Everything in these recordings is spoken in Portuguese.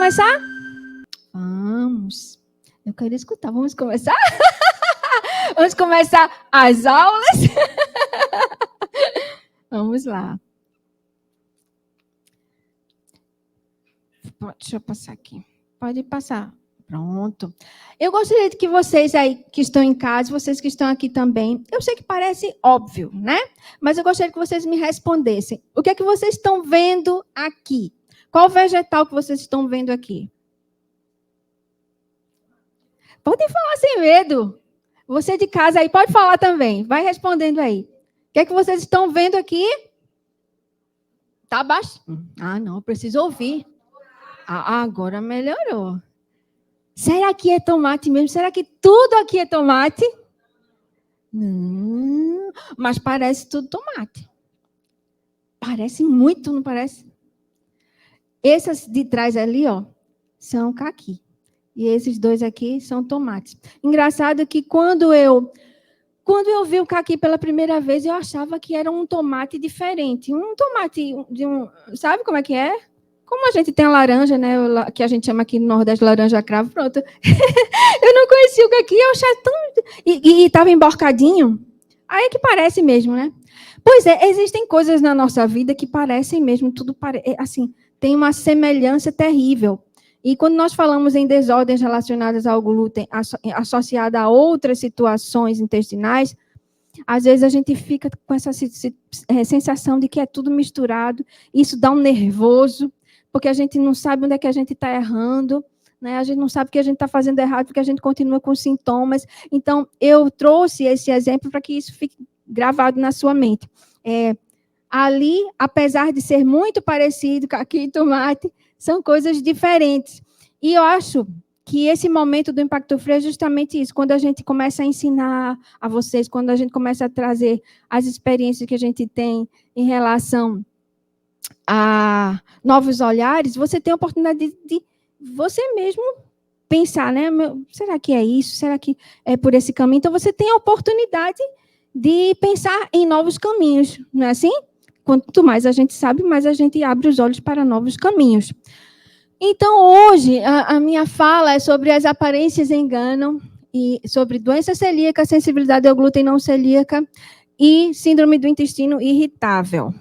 começar? Vamos. Eu quero escutar. Vamos começar? Vamos começar as aulas? Vamos lá. Deixa eu passar aqui. Pode passar. Pronto. Eu gostaria de que vocês aí que estão em casa, vocês que estão aqui também, eu sei que parece óbvio, né? Mas eu gostaria que vocês me respondessem. O que é que vocês estão vendo aqui? Qual vegetal que vocês estão vendo aqui? Podem falar sem medo. Você de casa aí pode falar também. Vai respondendo aí. O que é que vocês estão vendo aqui? Tá baixo? Ah, não, eu preciso ouvir. Ah, agora melhorou. Será que é tomate mesmo? Será que tudo aqui é tomate? Não, mas parece tudo tomate. Parece muito, não parece? Essas de trás ali, ó, são caqui. E esses dois aqui são tomates. Engraçado que quando eu vi o caqui pela primeira vez, eu achava que era um tomate diferente. Um tomate de um... Sabe como é que é? Como a gente tem a laranja, né? Que a gente chama aqui no Nordeste laranja cravo, pronto. Eu não conhecia o caqui, eu achava tão... E estava emborcadinho. Aí é que parece mesmo, né? Pois é, existem coisas na nossa vida que parecem mesmo, tudo assim, tem uma semelhança terrível. E quando nós falamos em desordens relacionadas ao glúten, associada a outras situações intestinais, às vezes a gente fica com essa sensação de que é tudo misturado, isso dá um nervoso, porque a gente não sabe onde é que a gente está errando, né? A gente não sabe o que a gente está fazendo errado, porque a gente continua com sintomas. Então, eu trouxe esse exemplo para que isso fique gravado na sua mente. Ali, apesar de ser muito parecido, caqui e tomate, são coisas diferentes. E eu acho que esse momento do Impacto Free é justamente isso, quando a gente começa a ensinar a vocês, quando a gente começa a trazer as experiências que a gente tem em relação a novos olhares, você tem a oportunidade de você mesmo pensar, né? Será que é isso? Será que é por esse caminho? Então, você tem a oportunidade de pensar em novos caminhos, não é assim? Quanto mais a gente sabe, mais a gente abre os olhos para novos caminhos. Então, hoje, a minha fala é sobre as aparências enganam, e sobre doença celíaca, sensibilidade ao glúten não celíaca e síndrome do intestino irritável.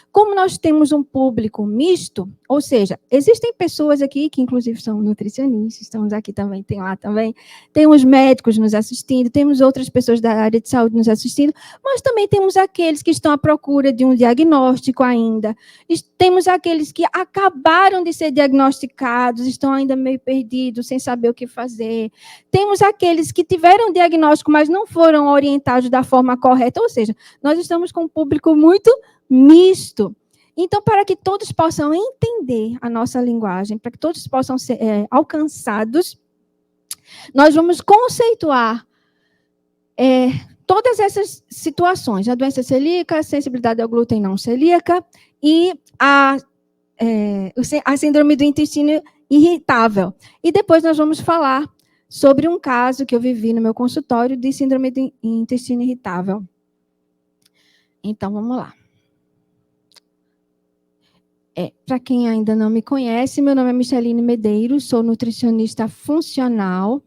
Como nós temos um público misto, ou seja, existem pessoas aqui que inclusive são nutricionistas, estamos aqui também, tem lá também, temos médicos nos assistindo, temos outras pessoas da área de saúde nos assistindo, mas também temos aqueles que estão à procura de um diagnóstico ainda, temos aqueles que acabaram de ser diagnosticados, estão ainda meio perdidos, sem saber o que fazer, temos aqueles que tiveram diagnóstico, mas não foram orientados da forma correta, ou seja, nós estamos com um público muito misto. Então, para que todos possam entender a nossa linguagem, para que todos possam ser alcançados, nós vamos conceituar todas essas situações, a doença celíaca, a sensibilidade ao glúten não celíaca e a síndrome do intestino irritável. E depois nós vamos falar sobre um caso que eu vivi no meu consultório de síndrome do intestino irritável. Então, vamos lá. Para quem ainda não me conhece, meu nome é Micheline Medeiros, sou nutricionista funcional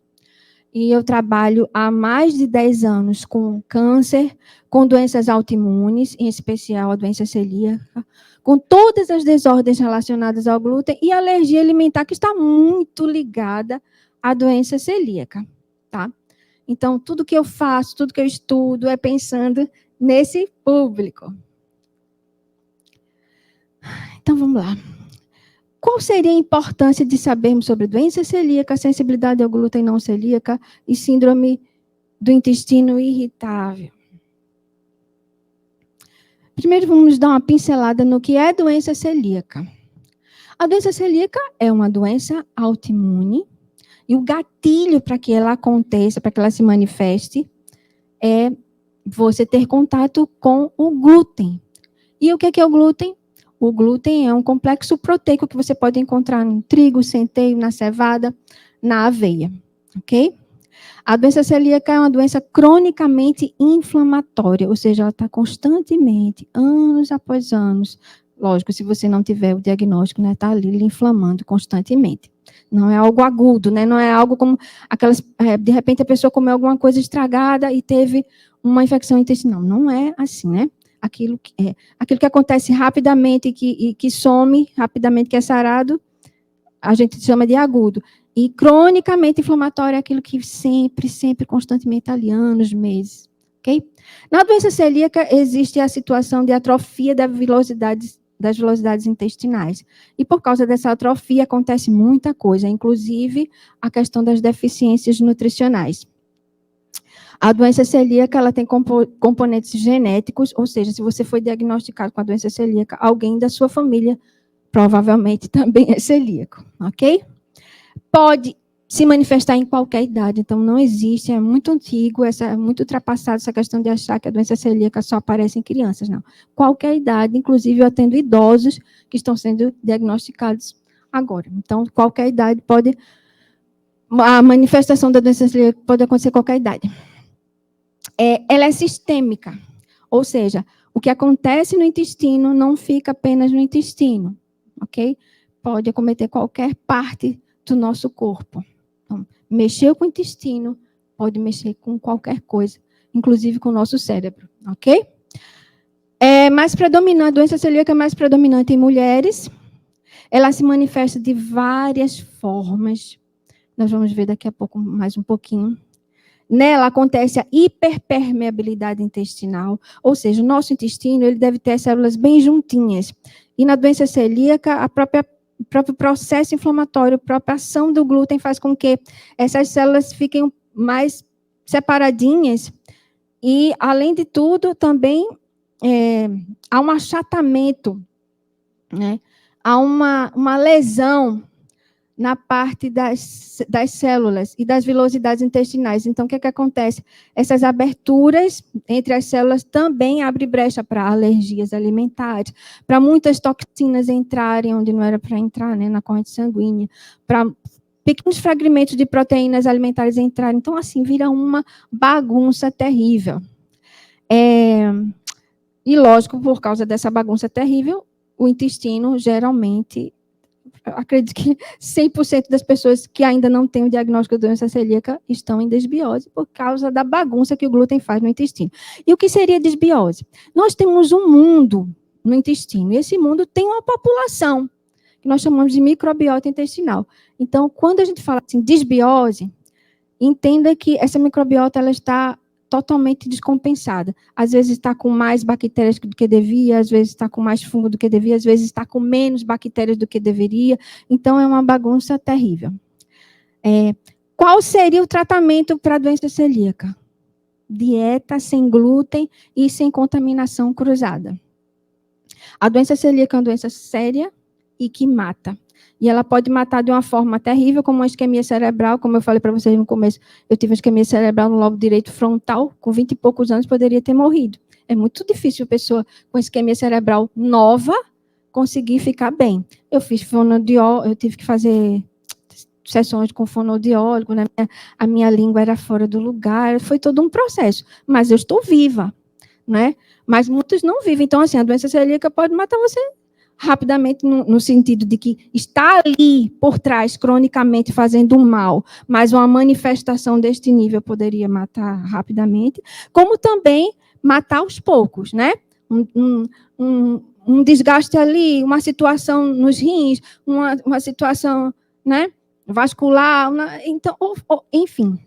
e eu trabalho há mais de 10 anos com câncer, com doenças autoimunes, em especial a doença celíaca, com todas as desordens relacionadas ao glúten e alergia alimentar, que está muito ligada à doença celíaca, tá? Então, tudo que eu faço, tudo que eu estudo é pensando nesse público. Então, vamos lá. Qual seria a importância de sabermos sobre doença celíaca, sensibilidade ao glúten não celíaca e síndrome do intestino irritável? Primeiro, vamos dar uma pincelada no que é doença celíaca. A doença celíaca é uma doença autoimune e o gatilho para que ela aconteça, para que ela se manifeste, é você ter contato com o glúten. E o que é o glúten? O glúten é um complexo proteico que você pode encontrar no trigo, centeio, na cevada, na aveia, ok? A doença celíaca é uma doença cronicamente inflamatória, ou seja, ela está constantemente, anos após anos, Lógico, se você não tiver o diagnóstico, né, tá ali lhe inflamando constantemente. Não é algo agudo, né? Não é algo como aquelas, de repente a pessoa comeu alguma coisa estragada e teve uma infecção intestinal. Não é assim, né? Aquilo que acontece rapidamente e que some rapidamente, que é sarado, a gente chama de agudo. E cronicamente inflamatório é aquilo que sempre, constantemente está ali, anos, meses. Ok? Na doença celíaca existe a situação de atrofia das velocidades intestinais. E por causa dessa atrofia acontece muita coisa, inclusive a questão das deficiências nutricionais. A doença celíaca, ela tem componentes genéticos, ou seja, se você foi diagnosticado com a doença celíaca, alguém da sua família provavelmente também é celíaco, ok? Pode se manifestar em qualquer idade, então não existe, é muito antigo, é muito ultrapassado essa questão de achar que a doença celíaca só aparece em crianças, não. Qualquer idade, inclusive eu atendo idosos que estão sendo diagnosticados agora. Então, qualquer idade pode, a manifestação da doença celíaca pode acontecer em qualquer idade. Ela é sistêmica, ou seja, o que acontece no intestino não fica apenas no intestino, ok? Pode acometer qualquer parte do nosso corpo. Então, mexeu com o intestino, pode mexer com qualquer coisa, inclusive com o nosso cérebro, ok? A doença celíaca é mais predominante em mulheres. Ela se manifesta de várias formas. Nós vamos ver daqui a pouco, mais um pouquinho. Nela acontece a hiperpermeabilidade intestinal, ou seja, o nosso intestino ele deve ter as células bem juntinhas. E na doença celíaca, o próprio processo inflamatório, a própria ação do glúten faz com que essas células fiquem mais separadinhas. E, além de tudo, também há um achatamento, né? Há uma lesão na parte das células e das vilosidades intestinais. Então, o que acontece? Essas aberturas entre as células também abrem brecha para alergias alimentares, para muitas toxinas entrarem onde não era para entrar, né, na corrente sanguínea, para pequenos fragmentos de proteínas alimentares entrarem. Então, assim, vira uma bagunça terrível. E, lógico, por causa dessa bagunça terrível, o intestino geralmente... acredito que 100% das pessoas que ainda não têm o diagnóstico da doença celíaca estão em desbiose por causa da bagunça que o glúten faz no intestino. E o que seria desbiose? Nós temos um mundo no intestino, e esse mundo tem uma população, que nós chamamos de microbiota intestinal. Então, quando a gente fala assim, desbiose, entenda que essa microbiota ela está totalmente descompensada. Às vezes está com mais bactérias do que devia, às vezes está com mais fungo do que devia, às vezes está com menos bactérias do que deveria. Então, é uma bagunça terrível. Qual seria o tratamento para a doença celíaca? Dieta sem glúten e sem contaminação cruzada. A doença celíaca é uma doença séria e que mata. E ela pode matar de uma forma terrível, como uma isquemia cerebral, como eu falei para vocês no começo. Eu tive uma isquemia cerebral no lobo direito frontal, com 20 e poucos anos, poderia ter morrido. É muito difícil a pessoa com isquemia cerebral nova conseguir ficar bem. Eu fiz fonoaudiólogo, eu tive que fazer sessões com fonoaudiólogo, né? A minha língua era fora do lugar, foi todo um processo. Mas eu estou viva, né? Mas muitos não vivem. Então, assim, a doença celíaca pode matar você rapidamente, no sentido de que está ali por trás, cronicamente, fazendo um mal, mas uma manifestação deste nível poderia matar rapidamente, como também matar aos poucos, né? Um desgaste ali, uma situação nos rins, uma situação, né, vascular, então, enfim.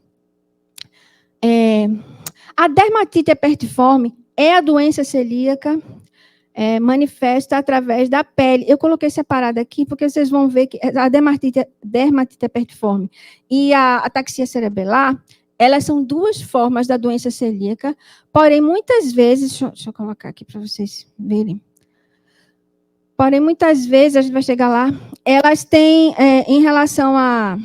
A dermatite epertiforme é a doença celíaca, manifesta através da pele. Eu coloquei separado aqui, porque vocês vão ver que a dermatite epertiforme e a ataxia cerebelar, elas são duas formas da doença celíaca, porém, muitas vezes, deixa eu colocar aqui para vocês verem. Porém, muitas vezes, a gente vai chegar lá, elas têm, em relação a,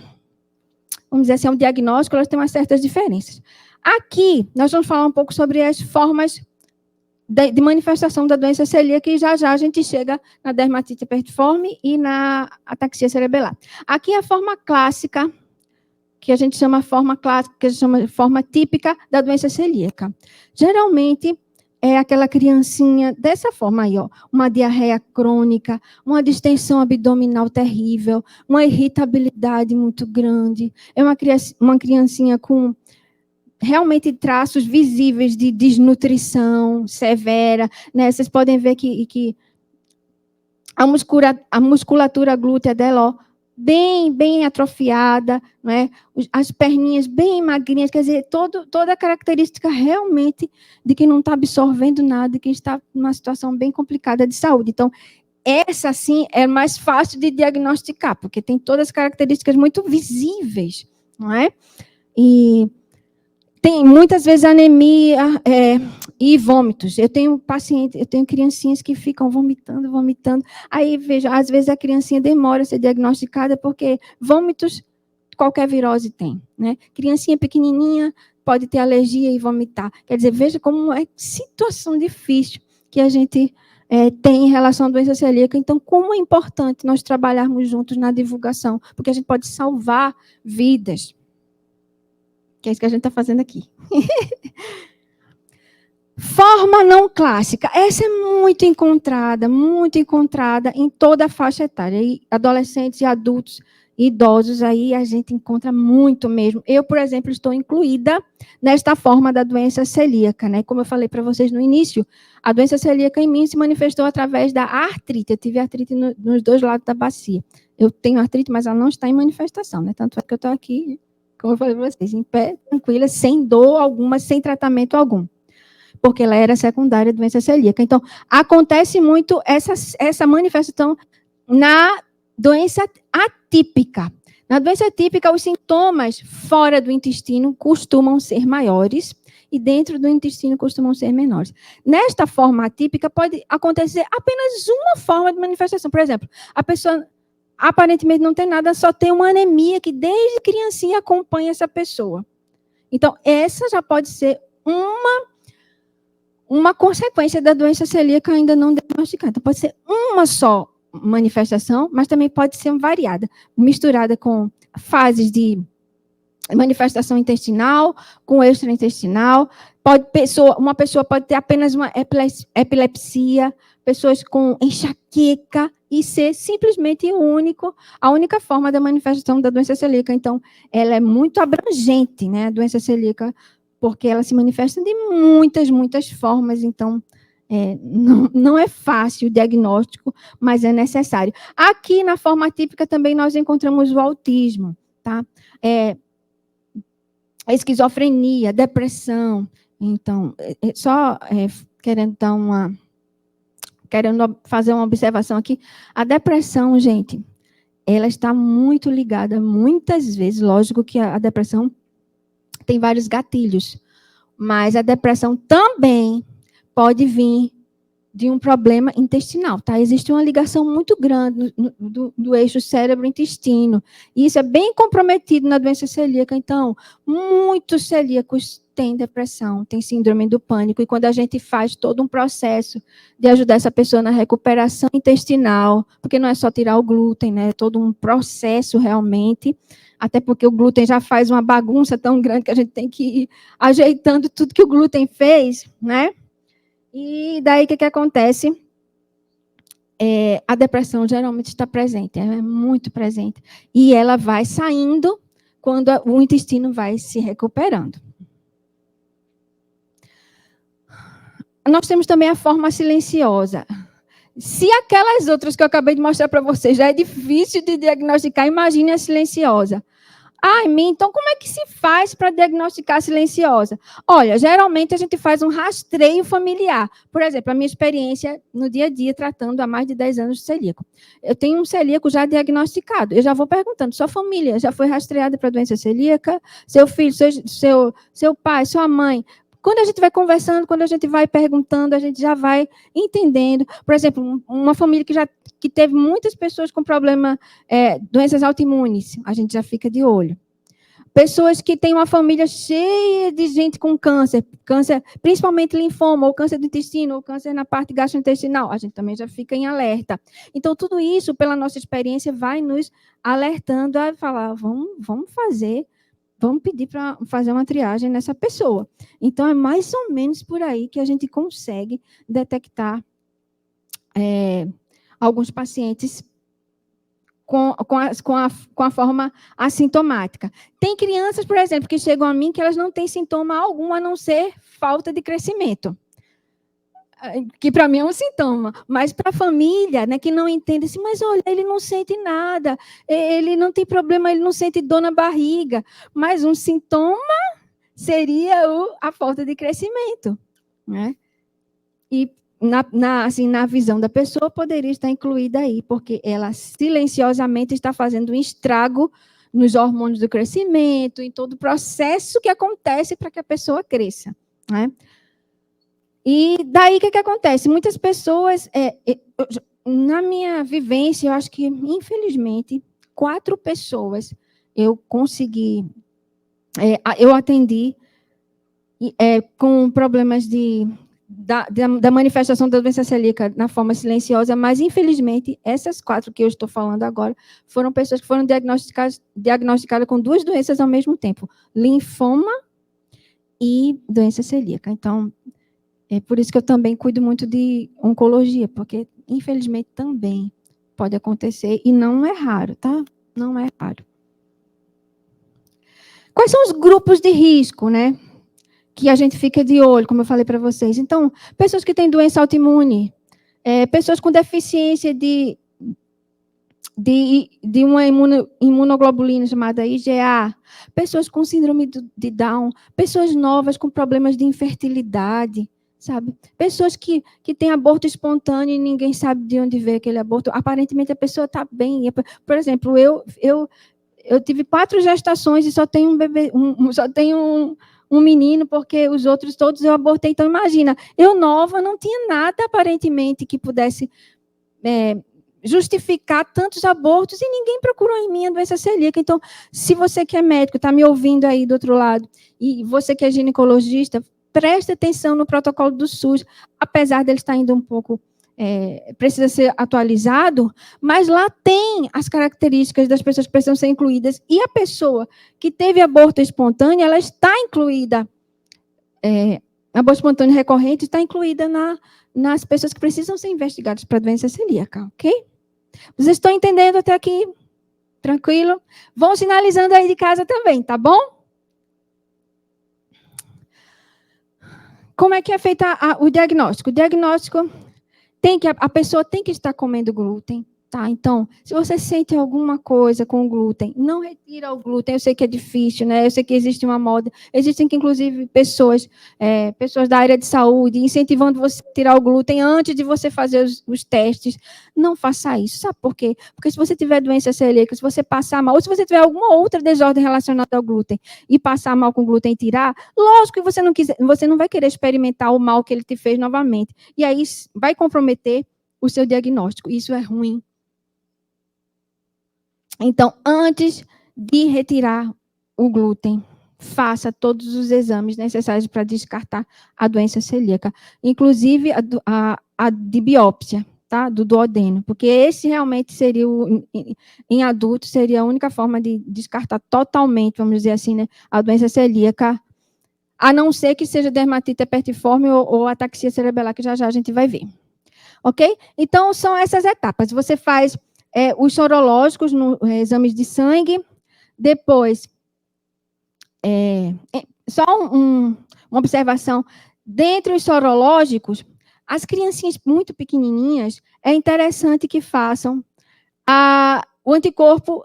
vamos dizer assim, ao diagnóstico, elas têm umas certas diferenças. Aqui, nós vamos falar um pouco sobre as formas de manifestação da doença celíaca, e já a gente chega na dermatite epertiforme e na ataxia cerebelar. Aqui é a forma clássica, que a gente chama forma clássica, que a gente chama de forma típica da doença celíaca. Geralmente, é aquela criancinha dessa forma aí, ó, uma diarreia crônica, uma distensão abdominal terrível, uma irritabilidade muito grande, é uma criancinha com realmente traços visíveis de desnutrição severa, né? Vocês podem ver que a musculatura glútea dela, ó, bem atrofiada, né? As perninhas bem magrinhas, quer dizer, toda a característica realmente de que não está absorvendo nada, de que está numa situação bem complicada de saúde. Então, essa, sim, é mais fácil de diagnosticar, porque tem todas as características muito visíveis, não é? E tem muitas vezes anemia e vômitos. Eu tenho criancinhas que ficam vomitando. Aí, veja, às vezes a criancinha demora a ser diagnosticada porque vômitos qualquer virose tem, né? Criancinha pequenininha pode ter alergia e vomitar. Quer dizer, veja como é situação difícil que a gente tem em relação à doença celíaca. Então, como é importante nós trabalharmos juntos na divulgação, porque a gente pode salvar vidas. Que é isso que a gente está fazendo aqui. Forma não clássica. Essa é muito encontrada em toda a faixa etária. E adolescentes e adultos e idosos, aí a gente encontra muito mesmo. Eu, por exemplo, estou incluída nesta forma da doença celíaca, né? Como eu falei para vocês no início, a doença celíaca em mim se manifestou através da artrite. Eu tive artrite nos dois lados da bacia. Eu tenho artrite, mas ela não está em manifestação, né? Tanto é que eu estou aqui, como eu falei para vocês, em pé, tranquila, sem dor alguma, sem tratamento algum. Porque ela era secundária à doença celíaca. Então, acontece muito essa manifestação na doença atípica. Na doença atípica, os sintomas fora do intestino costumam ser maiores e dentro do intestino costumam ser menores. Nesta forma atípica, pode acontecer apenas uma forma de manifestação. Por exemplo, a pessoa aparentemente não tem nada, só tem uma anemia que desde criancinha acompanha essa pessoa. Então, essa já pode ser uma consequência da doença celíaca ainda não diagnosticada. Então, pode ser uma só manifestação, mas também pode ser variada, misturada com fases de manifestação intestinal, com extraintestinal. Uma pessoa pode ter apenas uma epilepsia, pessoas com enxaqueca, e ser simplesmente a única forma da manifestação da doença celíaca. Então, ela é muito abrangente, né, a doença celíaca, porque ela se manifesta de muitas formas. Então, não é fácil o diagnóstico, mas é necessário. Aqui, na forma típica, também nós encontramos o autismo, tá? A esquizofrenia, depressão. Então, querendo fazer uma observação aqui, a depressão, gente, ela está muito ligada, muitas vezes, lógico que a depressão tem vários gatilhos, mas a depressão também pode vir de um problema intestinal, tá? Existe uma ligação muito grande do eixo cérebro-intestino, e isso é bem comprometido na doença celíaca. Então, muitos celíacos têm depressão, têm síndrome do pânico, e quando a gente faz todo um processo de ajudar essa pessoa na recuperação intestinal, porque não é só tirar o glúten, né? É todo um processo realmente, até porque o glúten já faz uma bagunça tão grande que a gente tem que ir ajeitando tudo que o glúten fez, né? E daí o que acontece? A depressão geralmente está presente, ela é muito presente. E ela vai saindo quando o intestino vai se recuperando. Nós temos também a forma silenciosa. Se aquelas outras que eu acabei de mostrar para vocês já é difícil de diagnosticar, imagine a silenciosa. Então como é que se faz para diagnosticar a silenciosa? Olha, geralmente a gente faz um rastreio familiar. Por exemplo, a minha experiência no dia a dia tratando há mais de 10 anos de celíaco. Eu tenho um celíaco já diagnosticado. Eu já vou perguntando, sua família já foi rastreada para doença celíaca? Seu filho, seu pai, sua mãe? Quando a gente vai conversando, quando a gente vai perguntando, a gente já vai entendendo. Por exemplo, uma família que teve muitas pessoas com problema, doenças autoimunes, a gente já fica de olho. Pessoas que têm uma família cheia de gente com câncer, principalmente linfoma, ou câncer do intestino, ou câncer na parte gastrointestinal, a gente também já fica em alerta. Então, tudo isso, pela nossa experiência, vai nos alertando a falar, vamos fazer vamos pedir para fazer uma triagem nessa pessoa. Então, é mais ou menos por aí que a gente consegue detectar alguns pacientes com a forma assintomática. Tem crianças, por exemplo, que chegam a mim que elas não têm sintoma algum a não ser falta de crescimento. Que para mim é um sintoma, mas para a família, né, que não entende assim, mas olha, ele não sente nada, ele não tem problema, ele não sente dor na barriga, mas um sintoma seria a falta de crescimento, né? E na visão da pessoa poderia estar incluída aí, porque ela silenciosamente está fazendo um estrago nos hormônios do crescimento, em todo o processo que acontece para que a pessoa cresça, né? E daí o que acontece? Muitas pessoas, na minha vivência, eu acho que, infelizmente, 4 pessoas eu consegui, eu atendi com problemas da manifestação da doença celíaca na forma silenciosa, mas, infelizmente, essas 4 que eu estou falando agora foram pessoas que foram diagnosticadas com 2 doenças ao mesmo tempo, linfoma e doença celíaca. Então, é por isso que eu também cuido muito de oncologia, porque, infelizmente, também pode acontecer, e não é raro, tá? Não é raro. Quais são os grupos de risco, né? Que a gente fica de olho, como eu falei para vocês. Então, pessoas que têm doença autoimune, pessoas com deficiência de uma imunoglobulina chamada IgA, pessoas com síndrome de Down, pessoas novas com problemas de infertilidade, sabe? Pessoas que têm aborto espontâneo e ninguém sabe de onde veio aquele aborto. Aparentemente, a pessoa está bem. Por exemplo, eu tive 4 gestações e só tenho um bebê, só tenho um menino, porque os outros todos eu abortei. Então, imagina, eu nova, não tinha nada, aparentemente, que pudesse justificar tantos abortos e ninguém procurou em mim a doença celíaca. Então, se você que é médico, está me ouvindo aí do outro lado, e você que é ginecologista, preste atenção no protocolo do SUS, apesar dele estar indo um pouco, precisa ser atualizado, mas lá tem as características das pessoas que precisam ser incluídas, e a pessoa que teve aborto espontâneo, ela está incluída, aborto espontâneo recorrente está incluída nas pessoas que precisam ser investigadas para doença celíaca, ok? Vocês estão entendendo até aqui? Tranquilo? Vão sinalizando aí de casa também, tá bom? Como é que é feito o diagnóstico? O diagnóstico a pessoa tem que estar comendo glúten, tá? Então, se você sente alguma coisa com glúten, não retira o glúten. Eu sei que é difícil, né? Eu sei que existe uma moda. Existem, inclusive, pessoas da área de saúde incentivando você a tirar o glúten antes de você fazer os testes. Não faça isso. Sabe por quê? Porque se você tiver doença celíaca, se você passar mal, ou se você tiver alguma outra desordem relacionada ao glúten e passar mal com glúten e tirar, lógico que você não vai querer experimentar o mal que ele te fez novamente. E aí vai comprometer o seu diagnóstico. Isso é ruim. Então, antes de retirar o glúten, faça todos os exames necessários para descartar a doença celíaca, inclusive a de biópsia, tá? Do duodeno, porque esse realmente seria, em adultos, seria a única forma de descartar totalmente, vamos dizer assim, né, a doença celíaca, a não ser que seja dermatite herpetiforme ou ataxia cerebelar, que já a gente vai ver. Ok? Então, são essas etapas. Você faz os sorológicos, exames de sangue, depois, só uma observação, dentre os sorológicos, as criancinhas muito pequenininhas, é interessante que façam o anticorpo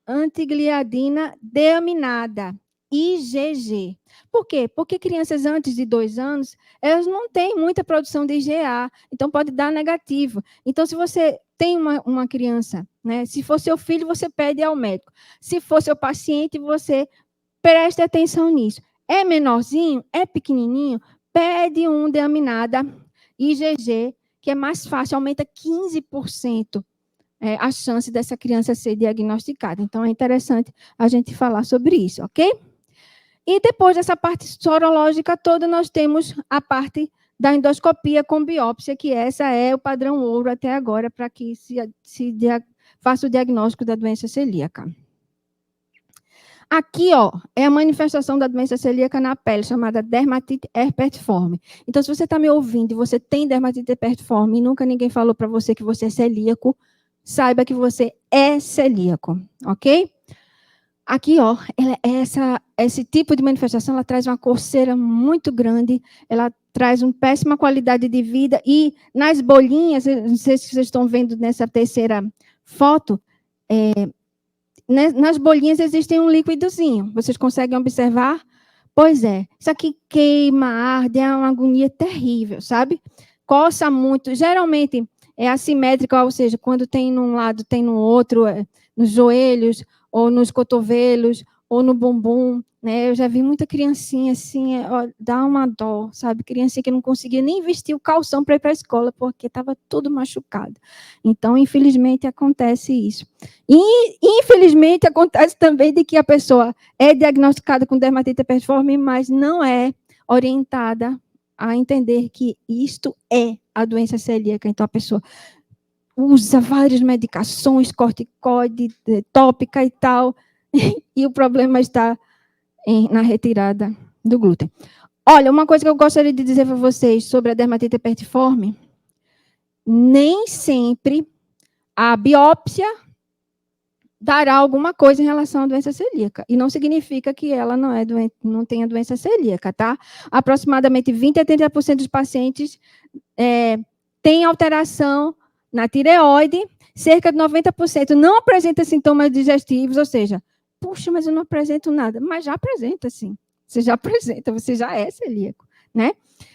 antigliadina deaminada, IgG. Por quê? Porque crianças antes de 2 anos, elas não têm muita produção de IgA, então pode dar negativo. Então, se você tem uma criança, né, se for seu filho, você pede ao médico. Se for seu paciente, você preste atenção nisso. É menorzinho, é pequenininho, pede um deaminada IgG, que é mais fácil, aumenta 15% a chance dessa criança ser diagnosticada. Então, é interessante a gente falar sobre isso, ok? E depois dessa parte sorológica toda, nós temos a parte da endoscopia com biópsia, que essa é o padrão ouro até agora para que se faça o diagnóstico da doença celíaca. Aqui, ó, é a manifestação da doença celíaca na pele, chamada dermatite herpetiforme. Então, se você está me ouvindo e você tem dermatite herpetiforme e nunca ninguém falou para você que você é celíaco, saiba que você é celíaco, ok? Aqui, ó, esse tipo de manifestação, ela traz uma coceira muito grande, ela traz uma péssima qualidade de vida e nas bolinhas, não sei se vocês estão vendo nessa terceira foto, nas bolinhas existem um líquidozinho. Vocês conseguem observar? Pois é. Isso aqui queima, arde, é uma agonia terrível, sabe? Coça muito. Geralmente é assimétrica, ou seja, quando tem num lado, tem no outro, nos joelhos, ou nos cotovelos, ou no bumbum, né? Eu já vi muita criancinha assim, ó, dá uma dó, sabe? Criancinha que não conseguia nem vestir o calção para ir para a escola, porque estava tudo machucado. Então, infelizmente, acontece isso. E, infelizmente, acontece também de que a pessoa é diagnosticada com dermatite herpetiforme, mas não é orientada a entender que isto é a doença celíaca. Então, a pessoa usa várias medicações, corticoide, tópica e tal, e o problema está na retirada do glúten. Olha, uma coisa que eu gostaria de dizer para vocês sobre a dermatite herpetiforme, nem sempre a biópsia dará alguma coisa em relação à doença celíaca. E não significa que ela não tenha doença celíaca, tá? Aproximadamente 20 a 30% dos pacientes têm alteração na tireoide, cerca de 90% não apresenta sintomas digestivos, ou seja, puxa, mas eu não apresento nada. Mas já apresenta, sim. Você já apresenta, você já é celíaco, né?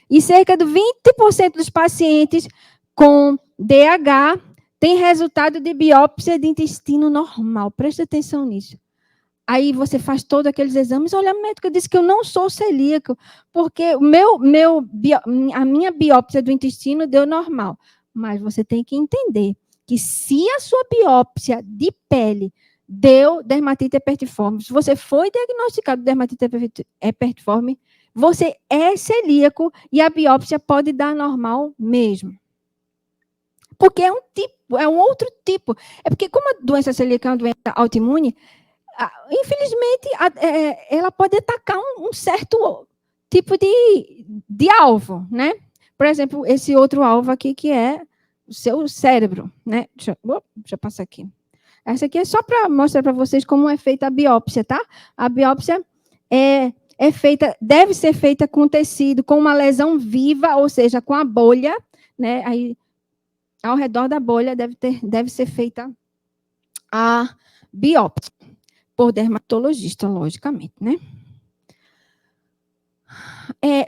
E cerca de 20% dos pacientes com DH tem resultado de biópsia de intestino normal. Preste atenção nisso. Aí você faz todos aqueles exames. Olha, a médica disse que eu não sou celíaco, porque a minha biópsia do intestino deu normal. Mas você tem que entender que se a sua biópsia de pele deu dermatite herpetiforme, se você foi diagnosticado de dermatite herpetiforme, você é celíaco e a biópsia pode dar normal mesmo. Porque é um outro tipo. É porque, como a doença celíaca é uma doença autoimune, infelizmente, ela pode atacar um certo tipo de alvo, né? Por exemplo, esse outro alvo aqui, que é o seu cérebro, né? Deixa eu passar aqui. Essa aqui é só para mostrar para vocês como é feita a biópsia, tá? A biópsia deve ser feita com tecido, com uma lesão viva, ou seja, com a bolha, né? Aí, ao redor da bolha deve ser feita a biópsia, por dermatologista, logicamente, né?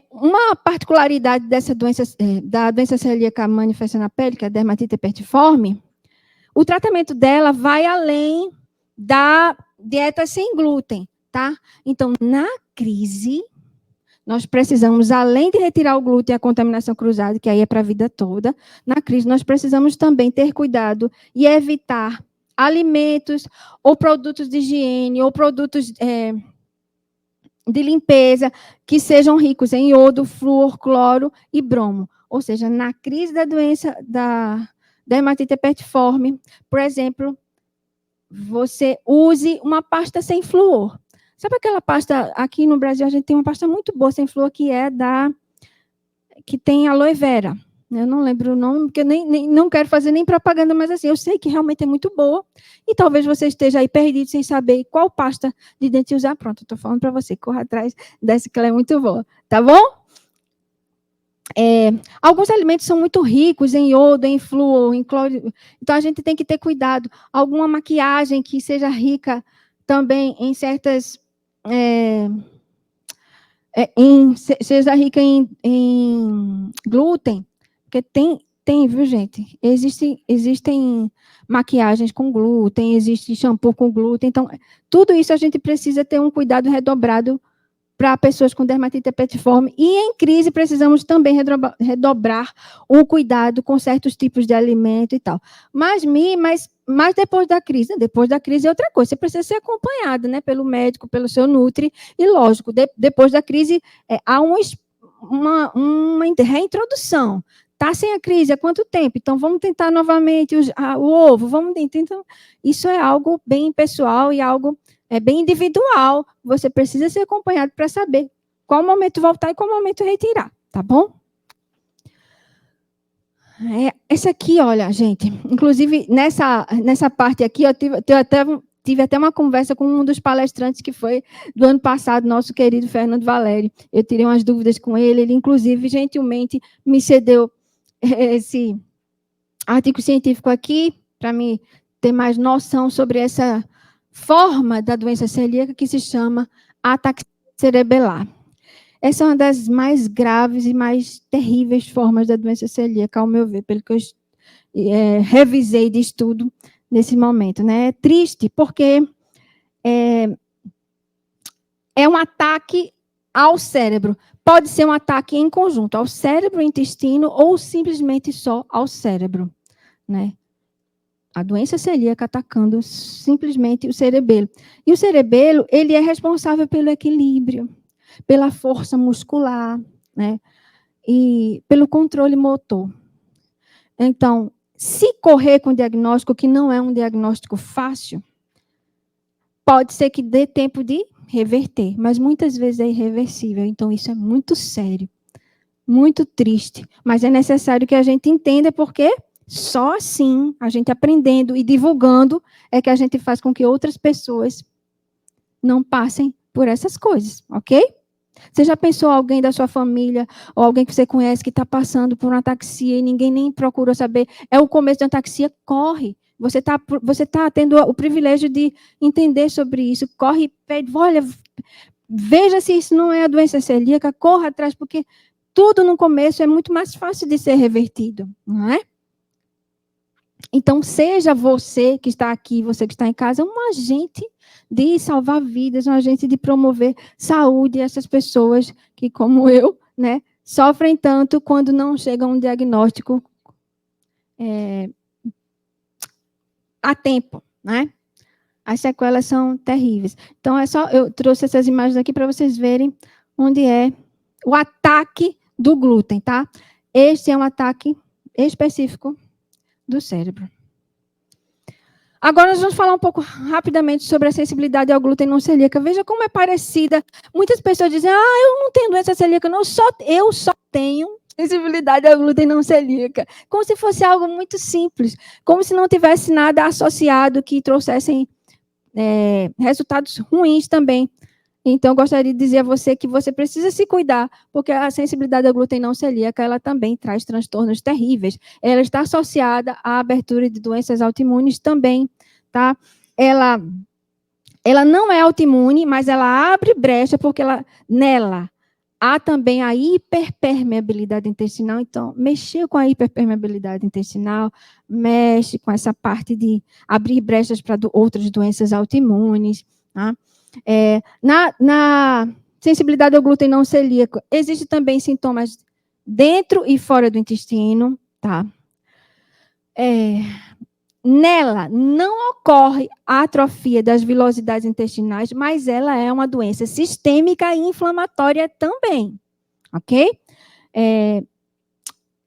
Uma particularidade dessa doença, da doença celíaca manifesta na pele, que é a dermatite herpetiforme, o tratamento dela vai além da dieta sem glúten, tá? Então, na crise, nós precisamos, além de retirar o glúten e a contaminação cruzada, que aí é para a vida toda, na crise nós precisamos também ter cuidado e evitar alimentos ou produtos de higiene ou produtos de limpeza que sejam ricos em iodo, flúor, cloro e bromo. Ou seja, na crise da doença da dermatite herpetiforme, por exemplo, você use uma pasta sem flúor. Sabe aquela pasta, aqui no Brasil a gente tem uma pasta muito boa sem flúor, que tem aloe vera. Eu não lembro o nome, porque não quero fazer nem propaganda, mas assim, eu sei que realmente é muito boa. E talvez você esteja aí perdido sem saber qual pasta de dente usar. Pronto, estou falando para você, corra atrás dessa que ela é muito boa. Tá bom? Alguns alimentos são muito ricos em iodo, em flúor, em cloro. Então, a gente tem que ter cuidado. Alguma maquiagem que seja rica também em certas... seja rica em glúten, porque tem, viu, gente? Existem maquiagens com glúten, existe shampoo com glúten, então, tudo isso a gente precisa ter um cuidado redobrado para pessoas com dermatite herpetiforme, e em crise precisamos também redobrar o cuidado com certos tipos de alimento e tal. Mas depois da crise é outra coisa, você precisa ser acompanhado, né, pelo médico, pelo seu nutri, e lógico, depois da crise há uma reintrodução, Tá sem a crise há quanto tempo? Então, vamos tentar novamente o ovo. Vamos tentar. Então, isso é algo bem pessoal e algo bem individual. Você precisa ser acompanhado para saber qual momento voltar e qual momento retirar, tá bom? Essa aqui, olha, gente, inclusive nessa parte aqui, eu tive até uma conversa com um dos palestrantes que foi do ano passado, nosso querido Fernando Valério. Eu tirei umas dúvidas com ele inclusive, gentilmente, me cedeu esse artigo científico aqui, para mim ter mais noção sobre essa forma da doença celíaca que se chama ataxia cerebelar. Essa é uma das mais graves e mais terríveis formas da doença celíaca, ao meu ver, pelo que eu revisei de estudo nesse momento. Né? É triste, porque é um ataque ao cérebro. Pode ser um ataque em conjunto ao cérebro, intestino, ou simplesmente só ao cérebro. Né? A doença celíaca atacando simplesmente o cerebelo. E o cerebelo, ele é responsável pelo equilíbrio, pela força muscular, né? E pelo controle motor. Então, se correr com o diagnóstico, que não é um diagnóstico fácil, pode ser que dê tempo de reverter, mas muitas vezes é irreversível. Então, isso é muito sério, muito triste. Mas é necessário que a gente entenda porque só assim, a gente aprendendo e divulgando, é que a gente faz com que outras pessoas não passem por essas coisas, ok? Você já pensou alguém da sua família ou alguém que você conhece que está passando por uma ataxia e ninguém nem procurou saber? É o começo da ataxia, corre. Você tá tendo o privilégio de entender sobre isso. Corre e pede, olha, veja se isso não é a doença celíaca, corra atrás, porque tudo no começo é muito mais fácil de ser revertido, não é? Então, seja você que está aqui, você que está em casa, um agente de salvar vidas, um agente de promover saúde a essas pessoas que, como eu, né, sofrem tanto quando não chega um diagnóstico a tempo, né? As sequelas são terríveis. Então, eu trouxe essas imagens aqui para vocês verem onde é o ataque do glúten, tá? Este é um ataque específico do cérebro. Agora nós vamos falar um pouco rapidamente sobre a sensibilidade ao glúten não celíaca. Veja como é parecida. Muitas pessoas dizem, eu não tenho doença celíaca, não, eu só tenho sensibilidade ao glúten não celíaca. Como se fosse algo muito simples, como se não tivesse nada associado que trouxessem resultados ruins também. Então, eu gostaria de dizer a você que você precisa se cuidar, porque a sensibilidade ao glúten não celíaca, ela também traz transtornos terríveis. Ela está associada à abertura de doenças autoimunes também, tá? Ela não é autoimune, mas ela abre brecha, porque nela há também a hiperpermeabilidade intestinal. Então, mexer com a hiperpermeabilidade intestinal, mexe com essa parte de abrir brechas para outras doenças autoimunes, tá? Na sensibilidade ao glúten não celíaco, existem também sintomas dentro e fora do intestino, tá? Nela não ocorre a atrofia das vilosidades intestinais, mas ela é uma doença sistêmica e inflamatória também, ok?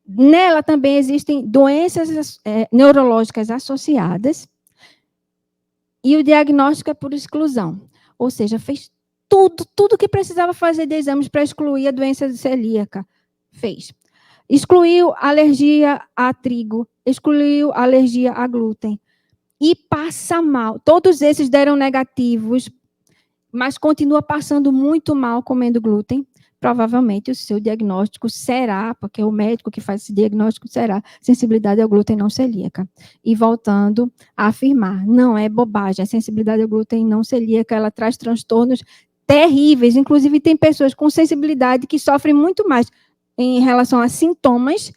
Nela também existem doenças neurológicas associadas e o diagnóstico é por exclusão. Ou seja, fez tudo que precisava fazer de exames para excluir a doença celíaca. Fez. Excluiu alergia a trigo, excluiu alergia a glúten. E passa mal. Todos esses deram negativos, mas continua passando muito mal comendo glúten. Provavelmente o seu diagnóstico será, porque o médico que faz esse diagnóstico será sensibilidade ao glúten não celíaca. E voltando a afirmar, não é bobagem, a sensibilidade ao glúten não celíaca, ela traz transtornos terríveis, inclusive tem pessoas com sensibilidade que sofrem muito mais em relação a sintomas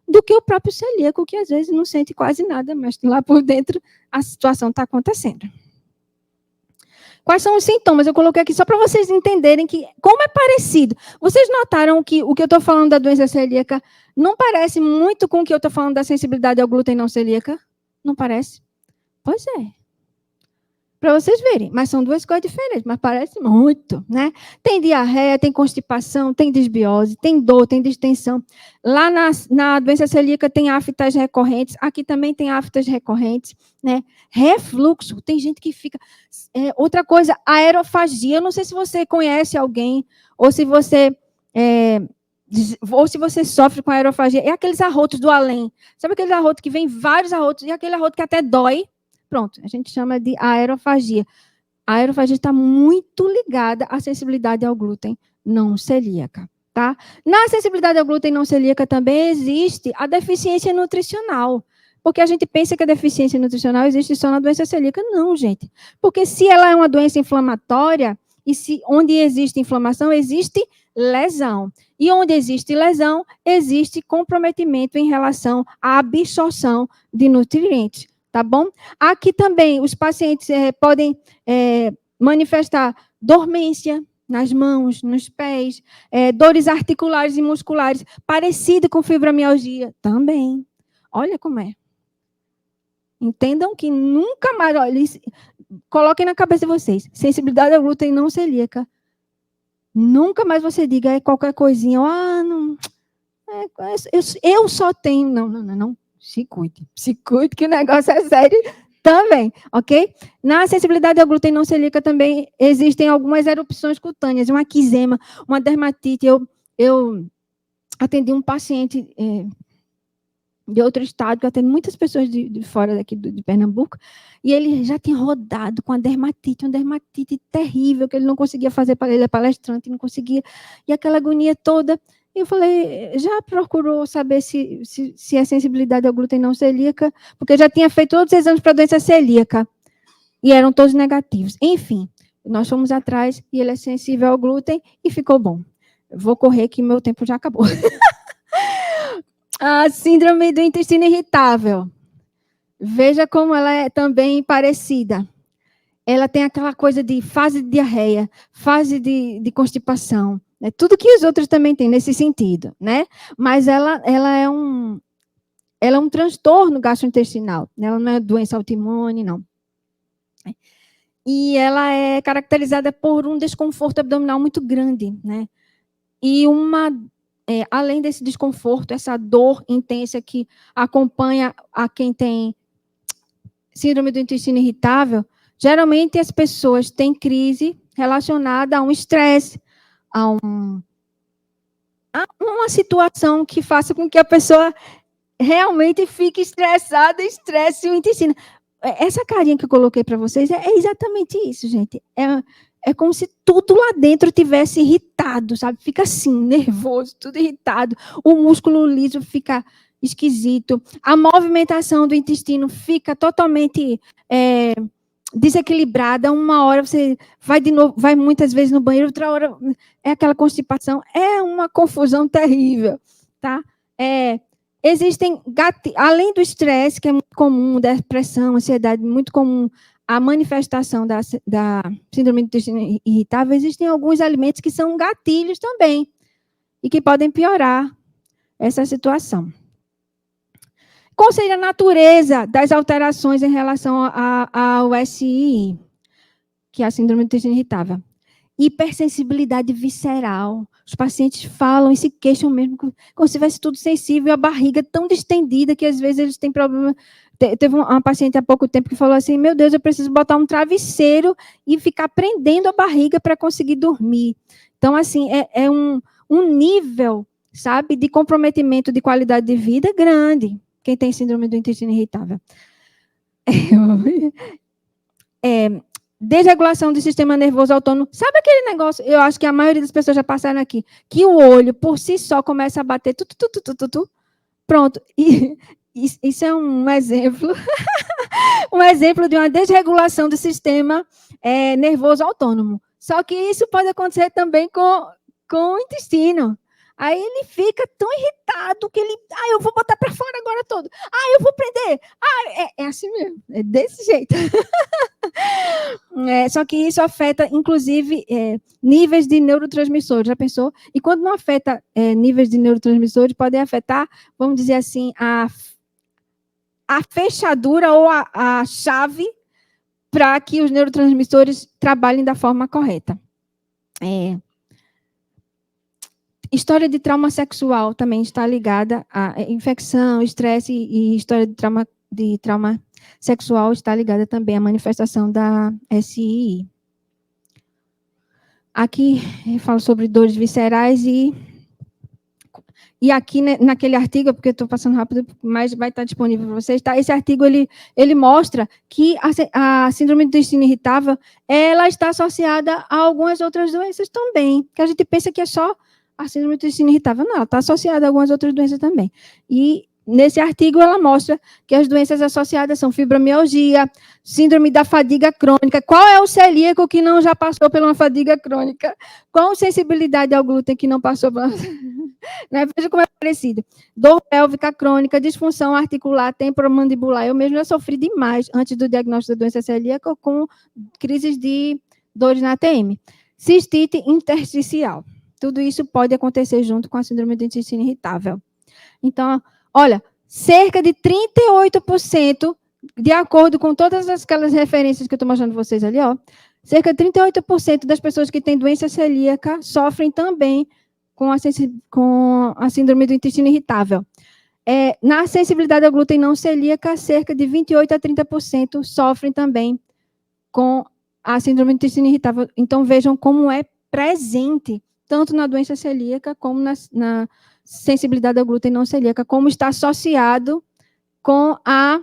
do que o próprio celíaco, que às vezes não sente quase nada, mas lá por dentro a situação está acontecendo. Quais são os sintomas? Eu coloquei aqui só para vocês entenderem que como é parecido. Vocês notaram que o que eu estou falando da doença celíaca não parece muito com o que eu estou falando da sensibilidade ao glúten não celíaca? Não parece? Pois é. Para vocês verem, mas são duas coisas diferentes, mas parece muito, né? Tem diarreia, tem constipação, tem desbiose, tem dor, tem distensão. Lá na doença celíaca tem aftas recorrentes, aqui também tem aftas recorrentes, né? Refluxo, tem gente que fica... outra coisa, aerofagia, eu não sei se você conhece alguém, ou se você sofre com aerofagia, é aqueles arrotos do além. Sabe aqueles arrotos que vem vários arrotos, e aquele arroto que até dói? Pronto, a gente chama de aerofagia. A aerofagia está muito ligada à sensibilidade ao glúten não celíaca, tá? Na sensibilidade ao glúten não celíaca também existe a deficiência nutricional, porque a gente pensa que a deficiência nutricional existe só na doença celíaca. Não, gente. Porque se ela é uma doença inflamatória, e se onde existe inflamação, existe lesão. E onde existe lesão, existe comprometimento em relação à absorção de nutrientes. Tá bom? Aqui também os pacientes podem manifestar dormência nas mãos, nos pés, dores articulares e musculares, parecido com fibromialgia também. Olha como é. Entendam que nunca mais, olha, coloquem na cabeça de vocês, sensibilidade ao glúten não celíaca. Nunca mais você diga qualquer coisinha, não, eu só tenho, não. Se cuide que o negócio é sério também, ok? Na sensibilidade ao glúten não celíaca também existem algumas erupções cutâneas, um eczema, uma dermatite. Eu atendi um paciente de outro estado, que eu atendo muitas pessoas de fora daqui de Pernambuco, e ele já tinha rodado com uma dermatite terrível, que ele não conseguia fazer, ele é palestrante, não conseguia, e aquela agonia toda. Eu falei, já procurou saber se é sensibilidade ao glúten não celíaca? Porque eu já tinha feito todos os exames para doença celíaca, e eram todos negativos. Enfim, nós fomos atrás, e ele é sensível ao glúten, e ficou bom. Eu vou correr, que meu tempo já acabou. A síndrome do intestino irritável. Veja como ela é também parecida. Ela tem aquela coisa de fase de diarreia, fase de constipação, né? Tudo que os outros também têm nesse sentido, né? Mas ela é um transtorno gastrointestinal, né? Ela não é doença autoimune, não. E ela é caracterizada por um desconforto abdominal muito grande, né? E além desse desconforto, essa dor intensa que acompanha a quem tem síndrome do intestino irritável, geralmente as pessoas têm crise relacionada a um estresse, a uma situação que faça com que a pessoa realmente fique estressada, estresse o intestino. Essa carinha que eu coloquei para vocês é exatamente isso, gente. É como se tudo lá dentro tivesse irritado, sabe? Fica assim, nervoso, tudo irritado. O músculo liso fica esquisito. A movimentação do intestino fica totalmente desequilibrada. Uma hora você vai de novo, vai muitas vezes no banheiro, outra hora é aquela constipação. É uma confusão terrível, tá? Existem, além do estresse, que é muito comum, depressão, ansiedade, muito comum, a manifestação da síndrome do intestino irritável, existem alguns alimentos que são gatilhos também e que podem piorar essa situação. Qual seria a natureza das alterações em relação ao SII, que é a síndrome do intestino irritável? Hipersensibilidade visceral. Os pacientes falam e se queixam mesmo como se tivesse tudo sensível, a barriga tão distendida que às vezes eles têm problema. Teve uma paciente há pouco tempo que falou assim, meu Deus, eu preciso botar um travesseiro e ficar prendendo a barriga para conseguir dormir. Então, assim, é um nível, sabe, de comprometimento de qualidade de vida grande, quem tem síndrome do intestino irritável. Desregulação do sistema nervoso autônomo. Sabe aquele negócio, eu acho que a maioria das pessoas já passaram aqui, que o olho, por si só, começa a bater, pronto. E isso é um exemplo, um exemplo de uma desregulação do sistema nervoso autônomo. Só que isso pode acontecer também com o intestino. Aí ele fica tão irritado que ele... eu vou botar para fora agora todo. Eu vou prender. É assim mesmo. É desse jeito. Só que isso afeta, inclusive, níveis de neurotransmissores. Já pensou? E quando não afeta níveis de neurotransmissores, pode afetar, vamos dizer assim, a fechadura ou a chave para que os neurotransmissores trabalhem da forma correta. História de trauma sexual também está ligada a infecção, estresse e história de trauma sexual está ligada também à manifestação da SII. Aqui eu falo sobre dores viscerais e aqui naquele artigo, porque eu estou passando rápido, mas vai estar disponível para vocês, tá? Esse artigo ele mostra que a síndrome do intestino irritável ela está associada a algumas outras doenças também, que a gente pensa que é só a síndrome do intestino irritável. Não, está associada a algumas outras doenças também. E nesse artigo ela mostra que as doenças associadas são fibromialgia, síndrome da fadiga crônica. Qual é o celíaco que não já passou por uma fadiga crônica? Qual sensibilidade ao glúten que não passou por uma... Né? Veja como é parecido. Dor pélvica crônica, disfunção articular, temporomandibular. Eu mesmo já sofri demais antes do diagnóstico da doença celíaca com crises de dores na ATM. Cistite intersticial. Tudo isso pode acontecer junto com a síndrome do intestino irritável. Então, olha, cerca de 38%, de acordo com todas aquelas referências que eu estou mostrando para vocês ali, ó, cerca de 38% das pessoas que têm doença celíaca sofrem também com a síndrome do intestino irritável. Na sensibilidade ao glúten não celíaca, cerca de 28% a 30% sofrem também com a síndrome do intestino irritável. Então, vejam como é presente, tanto na doença celíaca como na sensibilidade ao glúten não celíaca, como está associado com a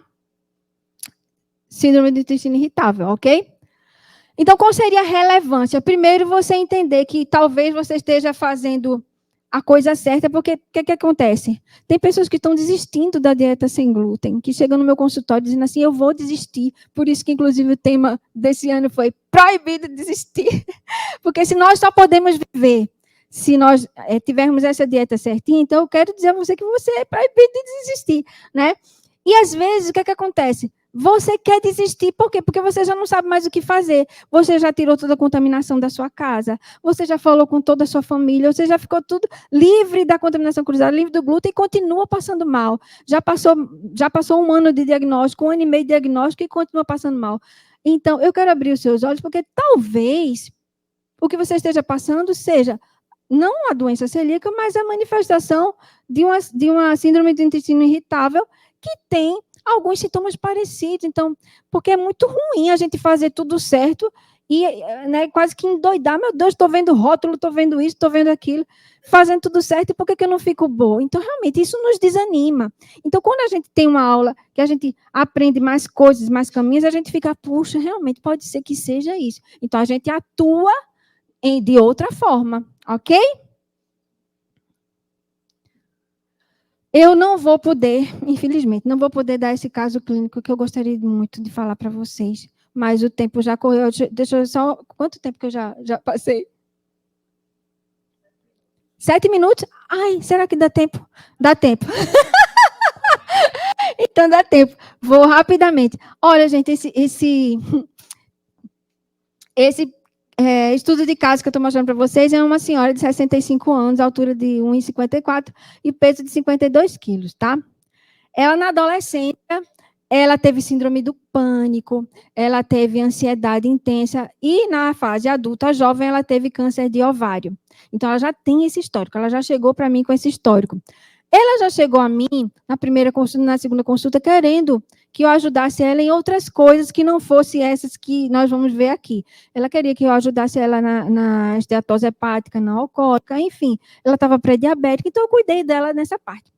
síndrome do intestino irritável, ok? Então, qual seria a relevância? Primeiro, você entender que talvez você esteja fazendo a coisa certa, porque o que acontece? Tem pessoas que estão desistindo da dieta sem glúten, que chegam no meu consultório dizendo assim, eu vou desistir. Por isso que, inclusive, o tema desse ano foi proibido desistir. Porque se nós só podemos viver se nós tivermos essa dieta certinha, então eu quero dizer a você que você é proibido de desistir, né? E, às vezes, o que acontece? Você quer desistir, por quê? Porque você já não sabe mais o que fazer. Você já tirou toda a contaminação da sua casa, você já falou com toda a sua família, você já ficou tudo livre da contaminação cruzada, livre do glúten e continua passando mal. Já passou 1 ano de diagnóstico, 1 ano e meio de diagnóstico e continua passando mal. Então, eu quero abrir os seus olhos, porque talvez o que você esteja passando seja não a doença celíaca, mas a manifestação de uma síndrome do intestino irritável que tem alguns sintomas parecidos. Então, porque é muito ruim a gente fazer tudo certo e quase que endoidar. Meu Deus, estou vendo rótulo, estou vendo isso, estou vendo aquilo, fazendo tudo certo, e por que eu não fico boa? Então, realmente, isso nos desanima. Então, quando a gente tem uma aula que a gente aprende mais coisas, mais caminhos, a gente fica, puxa, realmente pode ser que seja isso. Então, a gente atua de outra forma, ok? Eu não vou poder, infelizmente, não vou poder dar esse caso clínico que eu gostaria muito de falar para vocês, mas o tempo já correu. Deixa eu só... Quanto tempo que eu já passei? 7 minutos? Ai, será que dá tempo? Dá tempo. Então, dá tempo. Vou rapidamente. Olha, gente, esse estudo de caso que eu estou mostrando para vocês é uma senhora de 65 anos, altura de 1,54 e peso de 52 quilos, tá? Ela, na adolescência, ela teve síndrome do pânico, ela teve ansiedade intensa e, na fase adulta jovem, ela teve câncer de ovário. Então, ela já tem esse histórico, ela já chegou para mim com esse histórico. Ela já chegou a mim, na primeira consulta, na segunda consulta, querendo que eu ajudasse ela em outras coisas que não fossem essas que nós vamos ver aqui. Ela queria que eu ajudasse ela na esteatose hepática, na alcoólica, enfim. Ela estava pré-diabética, então eu cuidei dela nessa parte.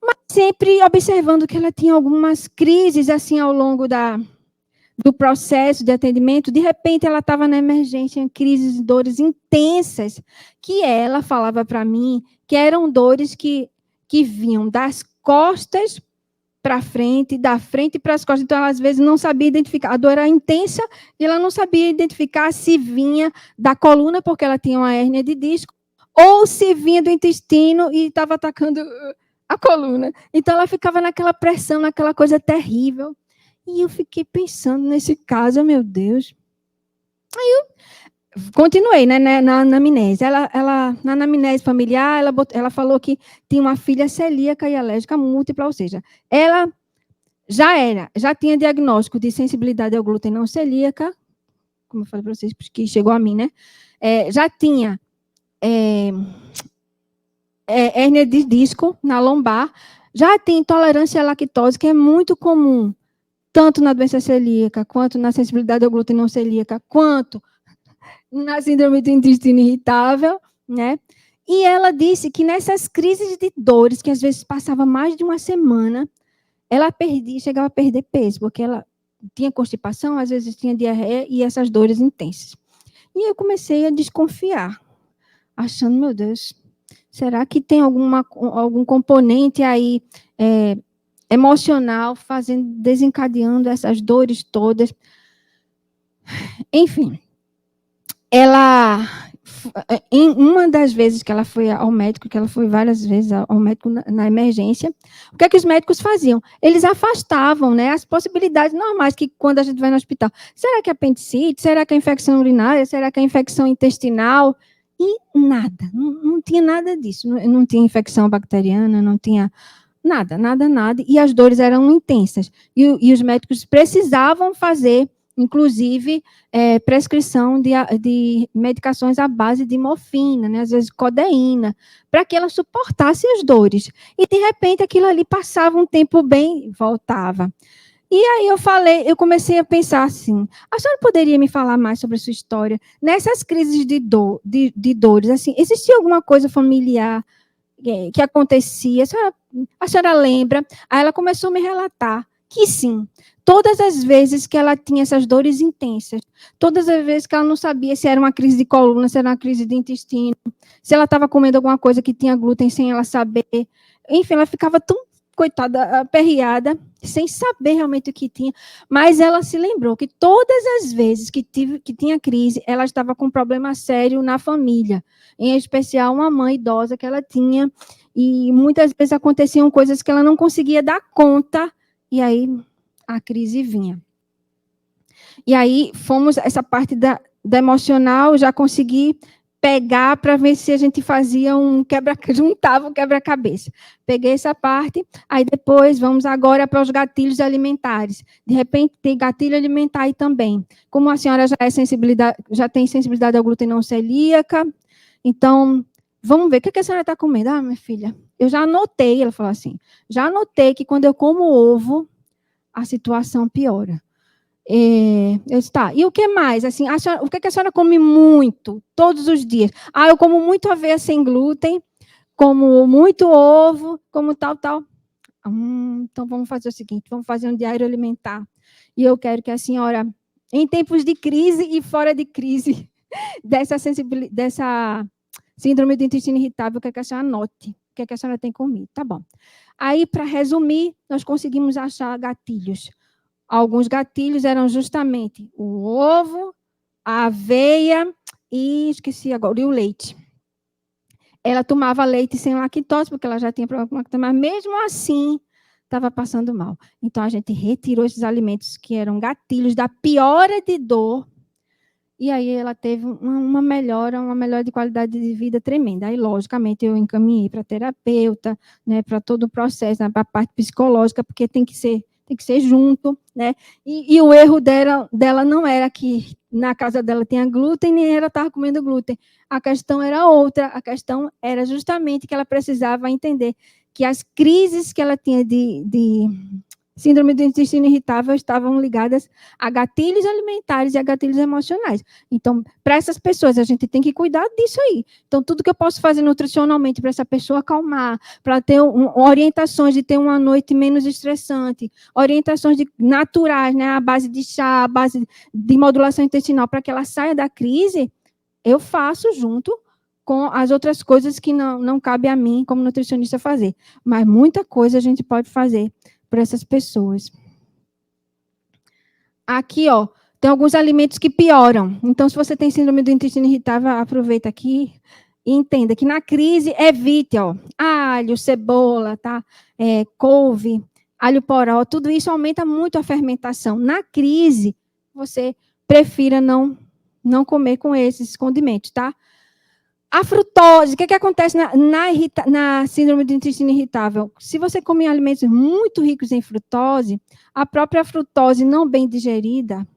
Mas sempre observando que ela tinha algumas crises, assim, ao longo do processo de atendimento. De repente, ela estava na emergência, em crises de dores intensas, que ela falava para mim que eram dores que vinham das costas para frente, da frente para as costas. Então, ela, às vezes, não sabia identificar. A dor era intensa e ela não sabia identificar se vinha da coluna, porque ela tinha uma hérnia de disco, ou se vinha do intestino e estava atacando a coluna. Então, ela ficava naquela pressão, naquela coisa terrível. E eu fiquei pensando nesse caso, meu Deus. Aí eu continuei, né, na anamnese. Na anamnese familiar, ela falou que tinha uma filha celíaca e alérgica múltipla, ou seja, ela já tinha diagnóstico de sensibilidade ao glúten não celíaca, como eu falei para vocês, que chegou a mim, né? Já tinha hérnia de disco na lombar, já tem intolerância à lactose, que é muito comum, tanto na doença celíaca, quanto na sensibilidade ao glúten não celíaca, quanto na síndrome do intestino irritável, né? E ela disse que nessas crises de dores, que às vezes passava mais de uma semana, ela chegava a perder peso, porque ela tinha constipação, às vezes tinha diarreia e essas dores intensas. E eu comecei a desconfiar, achando, meu Deus, será que tem algum componente aí emocional desencadeando essas dores todas? Enfim, em uma das vezes que ela foi ao médico, que ela foi várias vezes ao médico na emergência, o que é que os médicos faziam? Eles afastavam, né, as possibilidades normais que quando a gente vai no hospital. Será que é apendicite? Será que é infecção urinária? Será que é infecção intestinal? E nada, não tinha nada disso. Não tinha infecção bacteriana, não tinha nada. E as dores eram intensas. E os médicos precisavam fazer, inclusive, prescrição de medicações à base de morfina, né, às vezes codeína, para que ela suportasse as dores. E, de repente, aquilo ali passava um tempo bem, voltava. E aí eu comecei a pensar assim, a senhora poderia me falar mais sobre a sua história? Nessas crises de dores, assim, existia alguma coisa familiar que acontecia? A senhora lembra? Aí ela começou a me relatar que sim, todas as vezes que ela tinha essas dores intensas, todas as vezes que ela não sabia se era uma crise de coluna, se era uma crise de intestino, se ela estava comendo alguma coisa que tinha glúten sem ela saber, enfim, ela ficava tão, coitada, aperreada, sem saber realmente o que tinha, mas ela se lembrou que todas as vezes que tinha crise, ela estava com um problema sério na família, em especial uma mãe idosa que ela tinha, e muitas vezes aconteciam coisas que ela não conseguia dar conta, e aí a crise vinha. E aí fomos, essa parte da emocional, já consegui pegar para ver se a gente fazia juntava um quebra-cabeça. Peguei essa parte, aí depois vamos agora para os gatilhos alimentares. De repente tem gatilho alimentar aí também. Como a senhora já tem sensibilidade ao glúten não celíaca, então vamos ver o que a senhora está comendo. Ah, minha filha, eu já anotei, ela falou assim, já anotei que quando eu como ovo, a situação piora. Eu disse, tá, e o que mais? Assim, o que a senhora come muito, todos os dias? Ah, eu como muito aveia sem glúten, como muito ovo, como tal. Então vamos fazer o seguinte, vamos fazer um diário alimentar. E eu quero que a senhora, em tempos de crise e fora de crise, dessa síndrome do intestino irritável, que a senhora anote o que a senhora tem comido. Tá bom. Aí, para resumir, nós conseguimos achar gatilhos. Alguns gatilhos eram justamente o ovo, a aveia e, esqueci agora, e o leite. Ela tomava leite sem lactose, porque ela já tinha problema com lactose, mas mesmo assim estava passando mal. Então, a gente retirou esses alimentos que eram gatilhos da piora de dor, e aí ela teve uma melhora de qualidade de vida tremenda. Aí, logicamente, eu encaminhei para terapeuta, né, para todo o processo, né, para a parte psicológica, porque tem que ser junto, né? E o erro dela não era que na casa dela tinha glúten, nem ela estava comendo glúten. A questão era outra, a questão era justamente que ela precisava entender que as crises que ela tinha de síndrome do intestino irritável estavam ligadas a gatilhos alimentares e a gatilhos emocionais. Então, para essas pessoas, a gente tem que cuidar disso aí. Então, tudo que eu posso fazer nutricionalmente para essa pessoa acalmar, para ter orientações de ter uma noite menos estressante, orientações naturais, né, à base de chá, à base de modulação intestinal, para que ela saia da crise, eu faço junto com as outras coisas que não cabe a mim, como nutricionista, fazer. Mas muita coisa a gente pode fazer para essas pessoas. Aqui, ó, tem alguns alimentos que pioram. Então, se você tem síndrome do intestino irritável, aproveita aqui e entenda que na crise, evite, ó, alho, cebola, tá? Couve, alho poró, tudo isso aumenta muito a fermentação. Na crise, você prefira não comer com esses condimentos, tá? A frutose, o que acontece na síndrome do intestino irritável? Se você come alimentos muito ricos em frutose, a própria frutose não bem digerida,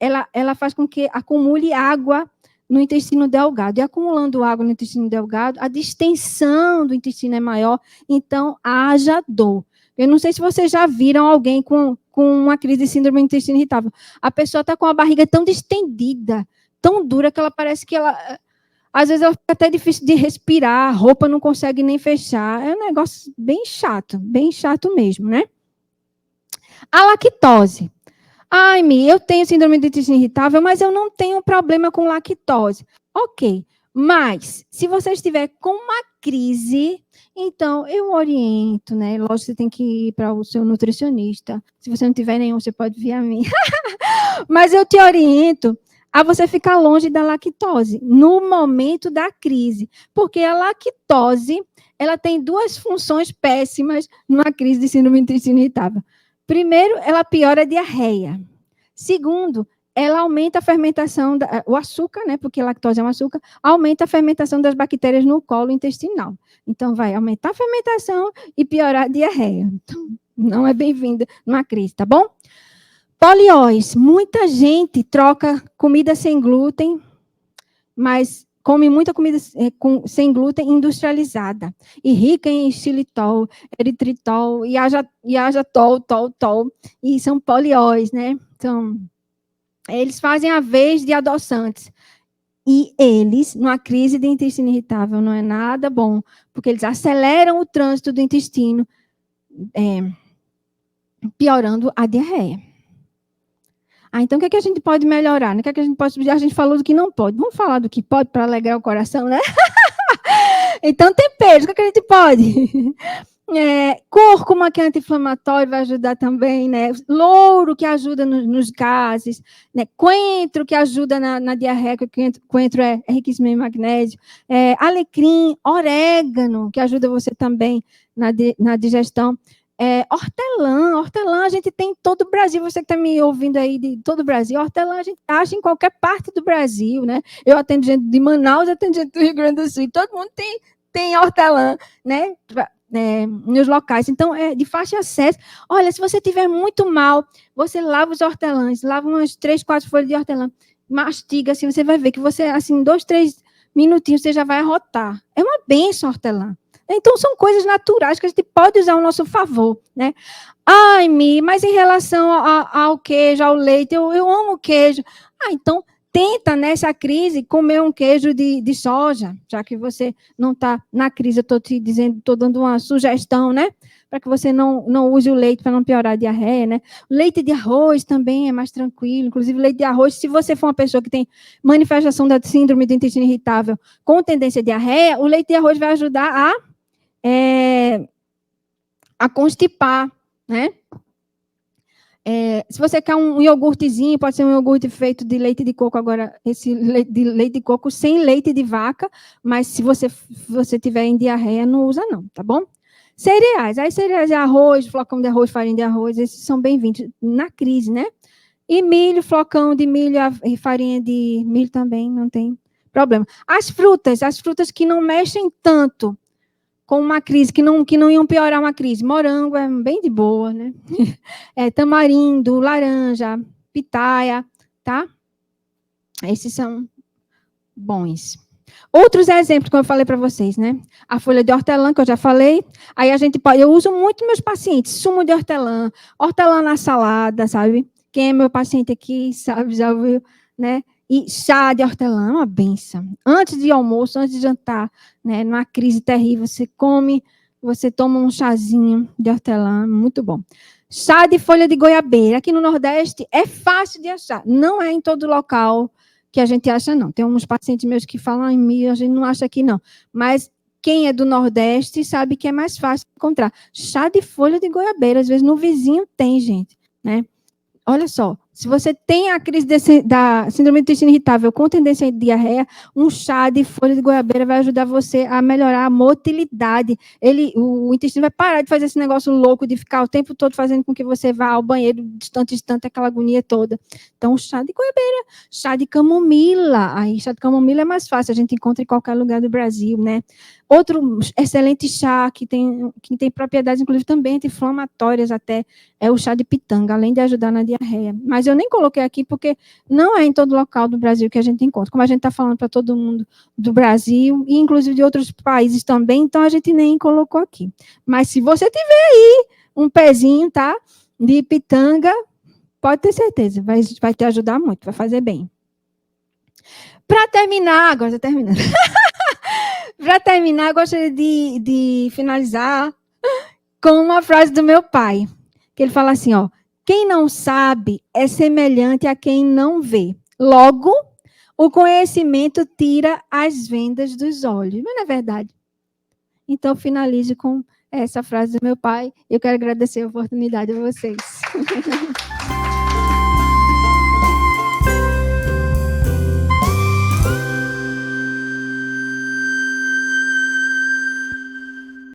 ela faz com que acumule água no intestino delgado. E acumulando água no intestino delgado, a distensão do intestino é maior, então haja dor. Eu não sei se vocês já viram alguém com uma crise de síndrome do intestino irritável. A pessoa está com a barriga tão distendida, tão dura, que ela parece que ela... Às vezes ela fica até difícil de respirar, a roupa não consegue nem fechar. É um negócio bem chato mesmo, né? A lactose. Ai, Mi, eu tenho síndrome de intestino irritável, mas eu não tenho problema com lactose. Ok, mas se você estiver com uma crise, então eu oriento, né? Lógico, você tem que ir para o seu nutricionista. Se você não tiver nenhum, você pode vir a mim. Mas eu te oriento a você ficar longe da lactose no momento da crise, porque a lactose, ela tem duas funções péssimas numa crise de síndrome do intestino irritável. Primeiro, ela piora a diarreia. Segundo, ela aumenta a fermentação, o açúcar, né, porque a lactose é um açúcar, aumenta a fermentação das bactérias no colo intestinal. Então, vai aumentar a fermentação e piorar a diarreia. Então, não é bem-vinda numa crise, tá bom? Poliós. Muita gente troca comida sem glúten, mas come muita comida sem glúten industrializada, e rica em xilitol, eritritol, e haja tol, e são polióis, né? Então, eles fazem a vez de adoçantes. E eles, numa crise de intestino irritável, não é nada bom, porque eles aceleram o trânsito do intestino, piorando a diarreia. Então, o que é que a gente pode melhorar? O que é que a gente pode... A gente falou do que não pode. Vamos falar do que pode para alegrar o coração, né? Então, tempero. O que é que a gente pode? Cúrcuma, que é anti-inflamatório, vai ajudar também, né? Louro, que ajuda nos gases, né? Coentro, que ajuda na diarreia, que coentro é riquíssimo em magnésio. Alecrim, orégano, que ajuda você também na digestão. Hortelã a gente tem em todo o Brasil, você que está me ouvindo aí de todo o Brasil, hortelã a gente acha em qualquer parte do Brasil, né? Eu atendo gente de Manaus, atendo gente do Rio Grande do Sul, todo mundo tem hortelã, né? Nos locais, então é de fácil acesso. Olha, se você estiver muito mal, você lava os hortelãs, lava umas 3, 4 folhas de hortelã, mastiga, assim, você vai ver que você, assim, 2, 3 minutinhos, você já vai arrotar. É uma benção hortelã. Então, são coisas naturais que a gente pode usar ao nosso favor, né? Ai, Mi, mas em relação ao queijo, ao leite, eu amo queijo. Então, tenta, nessa crise, comer um queijo de soja, já que você não está na crise, eu estou te dizendo, estou dando uma sugestão, né? Para que você não use o leite para não piorar a diarreia, né? Leite de arroz também é mais tranquilo, inclusive leite de arroz, se você for uma pessoa que tem manifestação da síndrome do intestino irritável com tendência à diarreia, o leite de arroz vai ajudar a constipar, né? Se você quer um iogurtezinho, pode ser um iogurte feito de leite de coco, agora, esse leite de coco sem leite de vaca, mas se você tiver em diarreia, não usa não, tá bom? Cereais, aí cereais é arroz, flocão de arroz, farinha de arroz, esses são bem-vindos na crise, né? E milho, flocão de milho e farinha de milho também, não tem problema. As frutas que não mexem tanto com uma crise, que não iam piorar uma crise. Morango é bem de boa, né? Tamarindo, laranja, pitaia, tá? Esses são bons. Outros exemplos, como eu falei para vocês, né? A folha de hortelã, que eu já falei. Aí a gente pode... Eu uso muito meus pacientes, sumo de hortelã, hortelã na salada, sabe? Quem é meu paciente aqui, sabe, já ouviu, né? E chá de hortelã, uma benção. Antes de almoço, antes de jantar, né, numa crise terrível, você toma um chazinho de hortelã, muito bom. Chá de folha de goiabeira. Aqui no Nordeste é fácil de achar. Não é em todo local que a gente acha, não. Tem uns pacientes meus que falam, a gente não acha aqui, não. Mas quem é do Nordeste sabe que é mais fácil encontrar. Chá de folha de goiabeira, às vezes no vizinho tem, gente, né? Olha só, Se você tem a crise da síndrome do intestino irritável com tendência à diarreia, um chá de folha de goiabeira vai ajudar você a melhorar a motilidade. O intestino vai parar de fazer esse negócio louco de ficar o tempo todo fazendo com que você vá ao banheiro distante, aquela agonia toda. Então, chá de goiabeira, chá de camomila. Aí, chá de camomila é mais fácil, a gente encontra em qualquer lugar do Brasil, né? Outro excelente chá que tem propriedades, inclusive, também anti-inflamatórias até, é o chá de pitanga, além de ajudar na diarreia. Mas eu nem coloquei aqui porque não é em todo local do Brasil que a gente encontra. Como a gente está falando para todo mundo do Brasil, e inclusive de outros países também, então a gente nem colocou aqui. Mas se você tiver aí um pezinho, tá, de pitanga, pode ter certeza, vai te ajudar muito, vai fazer bem. Para terminar, agora está terminando. Para terminar, eu gostaria de finalizar com uma frase do meu pai, que ele fala assim, ó, quem não sabe é semelhante a quem não vê. Logo, o conhecimento tira as vendas dos olhos. Mas não é verdade? Então, finalize com essa frase do meu pai. Eu quero agradecer a oportunidade a vocês.